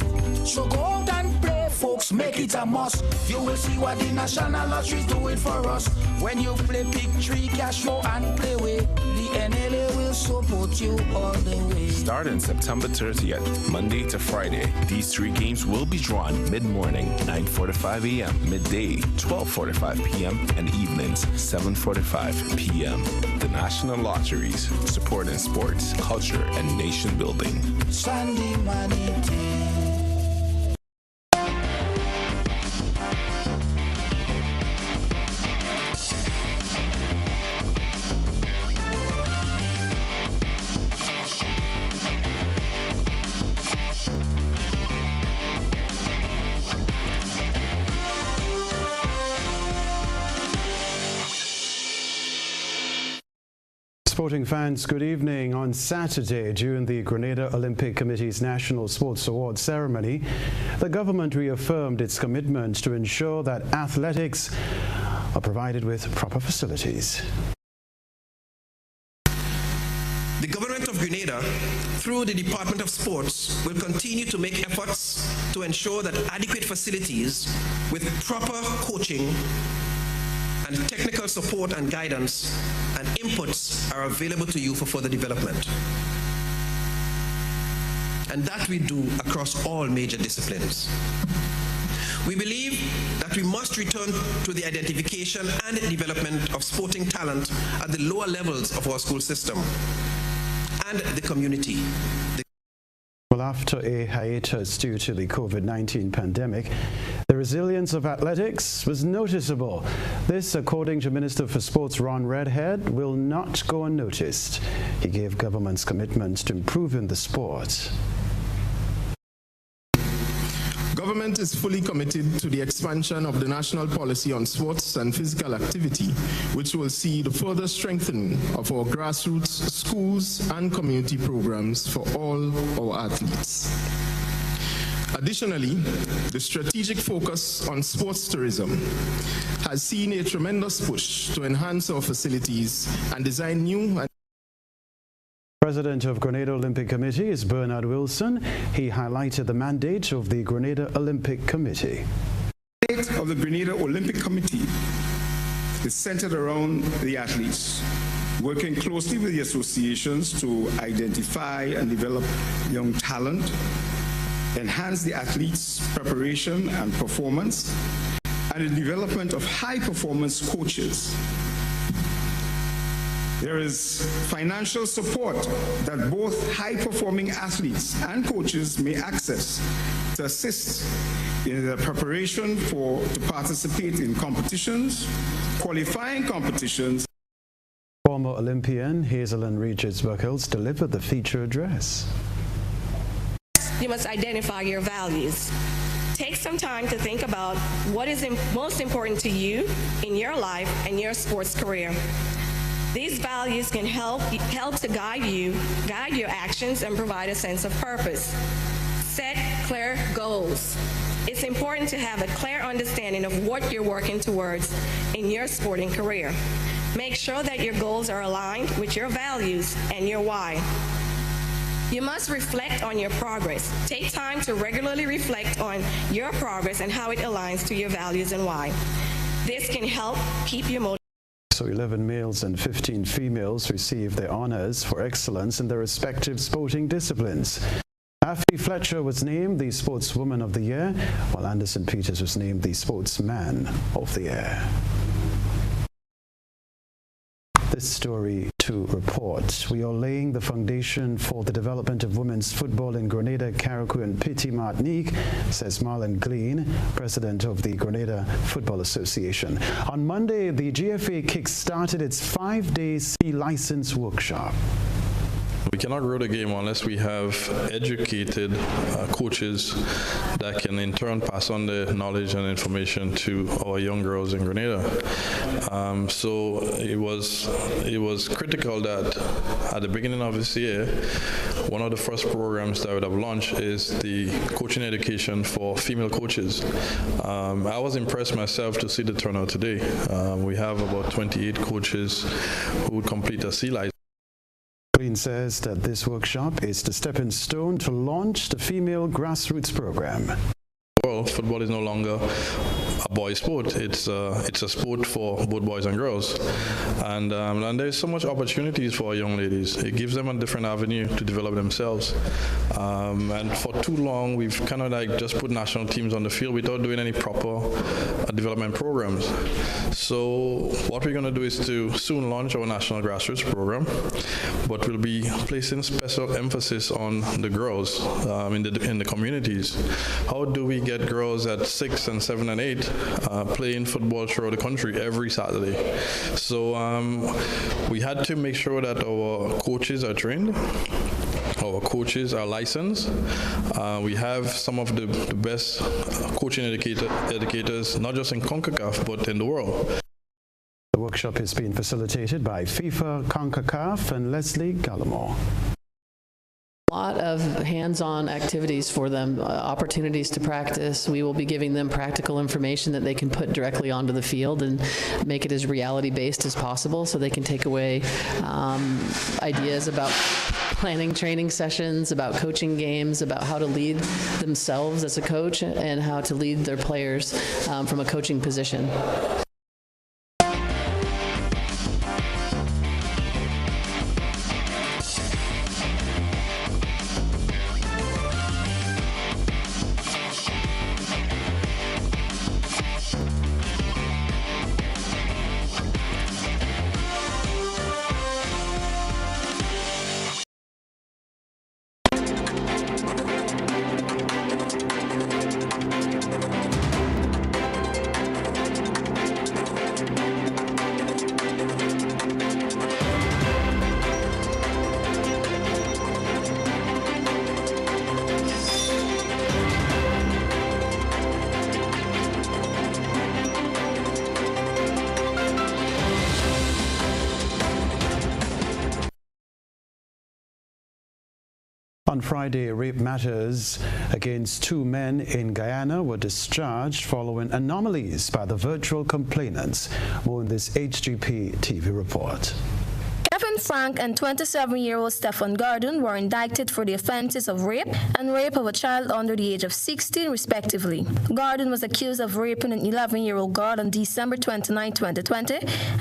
So go out and play, folks, make it a must. You will see what the National Lottery is doing for us. When you play Pick 3 cash flow and play with, the NLA will support you all the way. Starting September 30th, Monday to Friday, these 3 games will be drawn mid-morning, 9:45 a.m., midday, 12:45 p.m., and evenings, 7:45 p.m. The National Lotteries, supporting sports, culture, and nation building. Sunday money day. Sporting fans, good evening. On Saturday, during the Grenada Olympic Committee's National Sports Awards ceremony, the government reaffirmed its commitment to ensure that athletics are provided with proper facilities. The government of Grenada, through the Department of Sports, will continue to make efforts to ensure that adequate facilities with proper coaching and technical support and guidance and inputs are available to you for further development. And that we do across all major disciplines. We believe that we must return to the identification and development of sporting talent at the lower levels of our school system and the community. Well, after a hiatus due to the COVID-19 pandemic, the resilience of athletics was noticeable. This, according to Minister for Sports Ron Redhead, will not go unnoticed. He gave government's commitment to improving the sport. Government is fully committed to the expansion of the national policy on sports and physical activity, which will see the further strengthening of our grassroots schools and community programs for all our athletes. Additionally, the strategic focus on sports tourism has seen a tremendous push to enhance our facilities and design new. President of Grenada Olympic Committee is Bernard Wilson. He highlighted the mandate of the Grenada Olympic Committee. The mandate of the Grenada Olympic Committee is centered around the athletes, working closely with the associations to identify and develop young talent, enhance the athletes' preparation and performance, and the development of high-performance coaches. There is financial support that both high-performing athletes and coaches may access to assist in their preparation to participate in competitions, qualifying competitions. Former Olympian Hazelyn Regis-Buckles delivered the feature address. You must identify your values. Take some time to think about what is most important to you in your life and your sports career. These values can help to guide your actions and provide a sense of purpose. Set clear goals. It's important to have a clear understanding of what you're working towards in your sporting career. Make sure that your goals are aligned with your values and your why. You must reflect on your progress. Take time to regularly reflect on your progress and how it aligns to your values and why. This can help keep you motivated. So 11 males and 15 females received their honors for excellence in their respective sporting disciplines. Afi Fletcher was named the Sportswoman of the Year, while Anderson Peters was named the Sportsman of the Year. this story to report. We are laying the foundation for the development of women's football in Grenada, Carriacou, and Petite Martinique, says Marlon Glean, president of the Grenada Football Association. On Monday, the GFA kick-started its 5-day C license workshop. We cannot grow the game unless we have educated coaches that can in turn pass on the knowledge and information to our young girls in Grenada. So it was critical that at the beginning of this year, one of the first programs that I would have launched is the coaching education for female coaches. I was impressed myself to see the turnout today. We have about 28 coaches who would complete a C license. Green says that this workshop is the stepping stone to launch the female grassroots program. Well, football is no longer a boys' sport. It's a sport for both boys and girls, and there's so much opportunities for our young ladies. It gives them a different avenue to develop themselves. And for too long, we've kind of like just put national teams on the field without doing any proper development programs. So what we're going to do is to soon launch our national grassroots program, but we'll be placing special emphasis on the girls in the communities. How do we get girls at 6 and 7 and 8 playing football throughout the country every Saturday? So we had to make sure that our coaches are trained, our coaches are licensed. We have some of the best coaching educators, not just in CONCACAF, but in the world. The workshop is being facilitated by FIFA, CONCACAF, and Leslie Gallimore. A lot of hands-on activities for them, opportunities to practice. We will be giving them practical information that they can put directly onto the field and make it as reality-based as possible so they can take away ideas about planning training sessions, about coaching games, about how to lead themselves as a coach and how to lead their players from a coaching position. On Friday, rape matters against 2 men in Guyana were discharged following anomalies by the virtual complainants. More in this HGP TV report. Kevin Frank and 27-year-old Stephen Gordon were indicted for the offenses of rape and rape of a child under the age of 16, respectively. Gordon was accused of raping an 11-year-old girl on December 29, 2020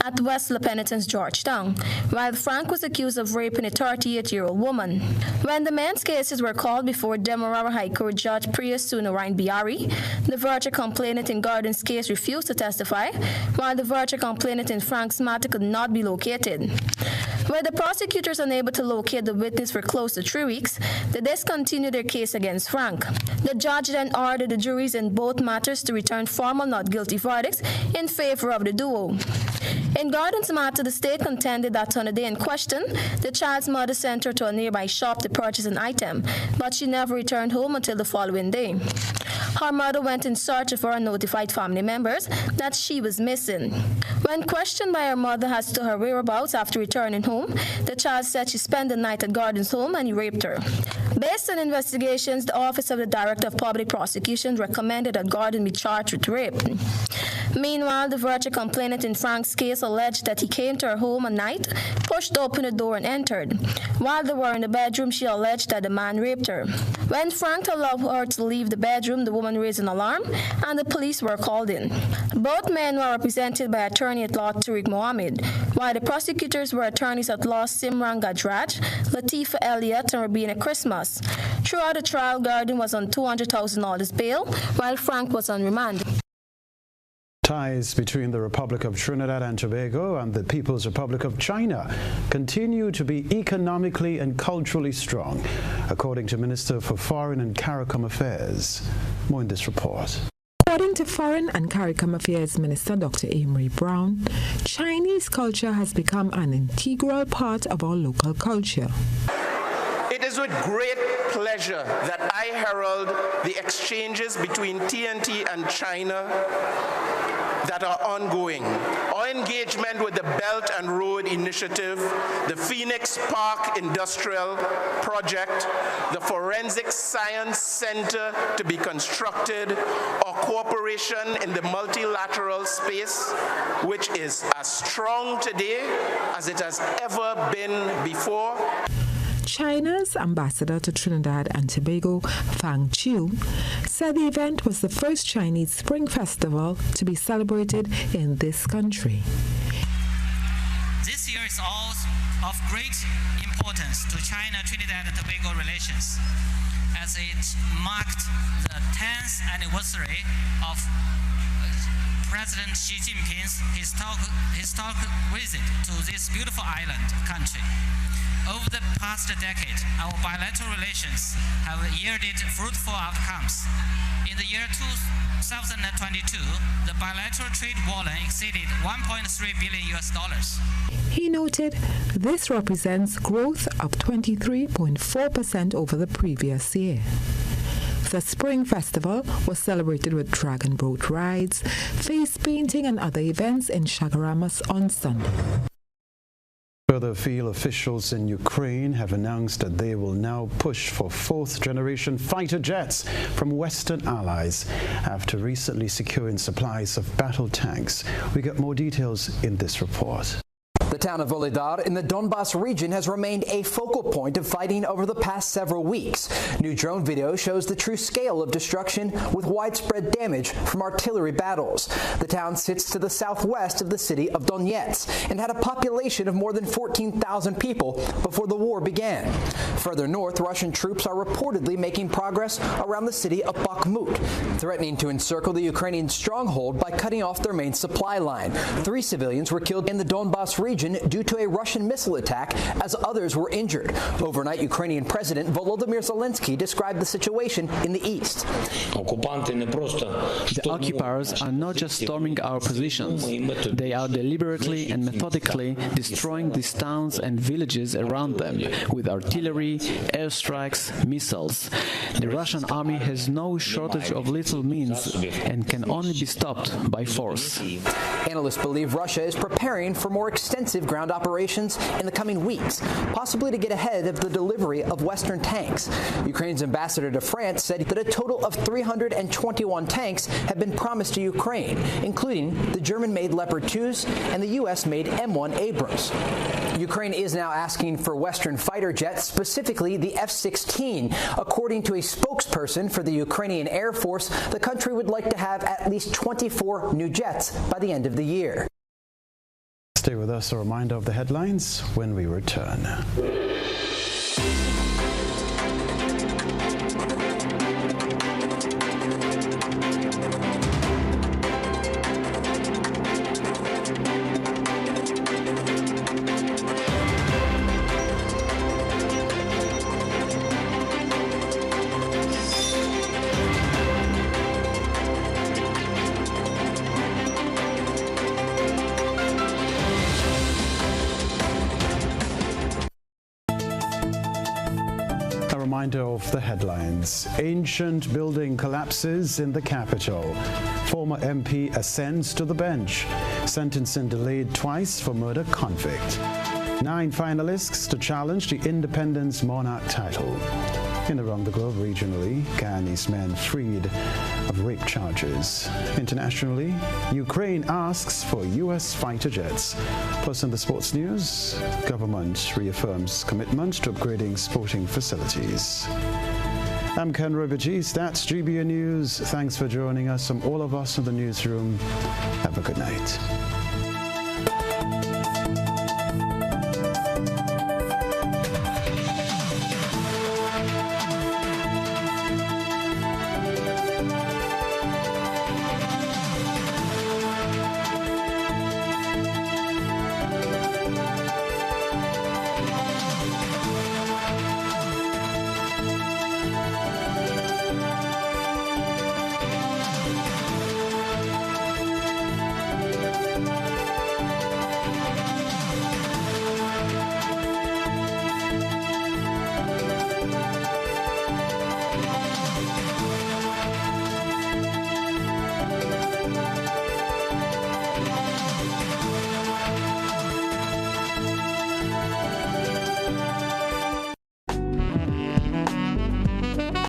at West La Penitence, Georgetown, while Frank was accused of raping a 38-year-old woman. When the men's cases were called before Demerara High Court Judge Priya Sunarayan Biari, the virtual complainant in Gordon's case refused to testify, while the virtual complainant in Frank's matter could not be located. With the prosecutors unable to locate the witness for close to 3 weeks, they discontinued their case against Frank. The judge then ordered the juries in both matters to return formal not guilty verdicts in favor of the duo. In Gordon's matter, the state contended that on the day in question, the child's mother sent her to a nearby shop to purchase an item, but she never returned home until the following day. Her mother went in search of her and notified family members that she was missing. When questioned by her mother as to her whereabouts after returning home, the child said she spent the night at Gordon's home and he raped her. Based on investigations, the Office of the Director of Public Prosecutions recommended that Gordon be charged with rape. Meanwhile, the virtual complainant in Frank's case alleged that he came to her home at night, pushed open the door and entered. While they were in the bedroom, she alleged that the man raped her. When Frank allowed her to leave the bedroom, the woman raised an alarm and the police were called in. Both men were represented by attorney at law Tariq Mohammed, while the prosecutors were attorneys at law Simran Gadraj, Latifa Elliott, and Rabina Christmas. Throughout the trial, Gordon was on $200,000 bail, while Frank was on remand. Ties between the Republic of Trinidad and Tobago and the People's Republic of China continue to be economically and culturally strong, according to Minister for Foreign and CARICOM Affairs. More in this report. According to Foreign and CARICOM Affairs Minister Dr. Amory Brown, Chinese culture has become an integral part of our local culture. It is with great pleasure that I herald the exchanges between TNT and China that are ongoing. Our engagement with the Belt and Road Initiative, the Phoenix Park Industrial Project, the Forensic Science Center to be constructed, our cooperation in the multilateral space, which is as strong today as it has ever been before. China's ambassador to Trinidad and Tobago, Fang Chiu, said the event was the first Chinese Spring Festival to be celebrated in this country. This year is also of great importance to China-Trinidad and Tobago relations, as it marked the 10th anniversary of President Xi Jinping's historic visit to this beautiful island country. Over the past decade, our bilateral relations have yielded fruitful outcomes. In the year 2022, the bilateral trade volume exceeded $1.3 billion. He noted this represents growth of 23.4% over the previous year. The Spring Festival was celebrated with dragon boat rides, face painting and other events in Chaguaramas on Sunday. Further field officials in Ukraine have announced that they will now push for fourth-generation fighter jets from Western allies after recently securing supplies of battle tanks. We get more details in this report. The town of Volodar in the Donbas region has remained a focal point of fighting over the past several weeks. New drone video shows the true scale of destruction with widespread damage from artillery battles. The town sits to the southwest of the city of Donetsk and had a population of more than 14,000 people before the war began. Further north, Russian troops are reportedly making progress around the city of Bakhmut, threatening to encircle the Ukrainian stronghold by cutting off their main supply line. 3 civilians were killed in the Donbas region due to a Russian missile attack, as others were injured. Overnight, Ukrainian President Volodymyr Zelensky described the situation in the east. The occupiers are not just storming our positions. They are deliberately and methodically destroying these towns and villages around them with artillery, airstrikes, missiles. The Russian army has no shortage of lethal means and can only be stopped by force. Analysts believe Russia is preparing for more extensive ground operations in the coming weeks, possibly to get ahead of the delivery of Western tanks. Ukraine's ambassador to France said that a total of 321 tanks have been promised to Ukraine, including the German-made Leopard 2s and the U.S.-made M1 Abrams. Ukraine is now asking for Western fighter jets, specifically the F-16. According to a spokesperson for the Ukrainian Air Force, the country would like to have at least 24 new jets by the end of the year. Stay with us, a reminder of the headlines when we return. Reminder of the headlines. Ancient building collapses in the capital. Former MP ascends to the bench. Sentencing delayed twice for murder convict. 9 finalists to challenge the Independence Monarch title. And around the globe regionally, Guyanese men freed of rape charges. Internationally, Ukraine asks for U.S. fighter jets. Plus in the sports news, government reaffirms commitment to upgrading sporting facilities. I'm Kenroy, Baptiste. That's GBN News. Thanks for joining us. From all of us in the newsroom, have a good night.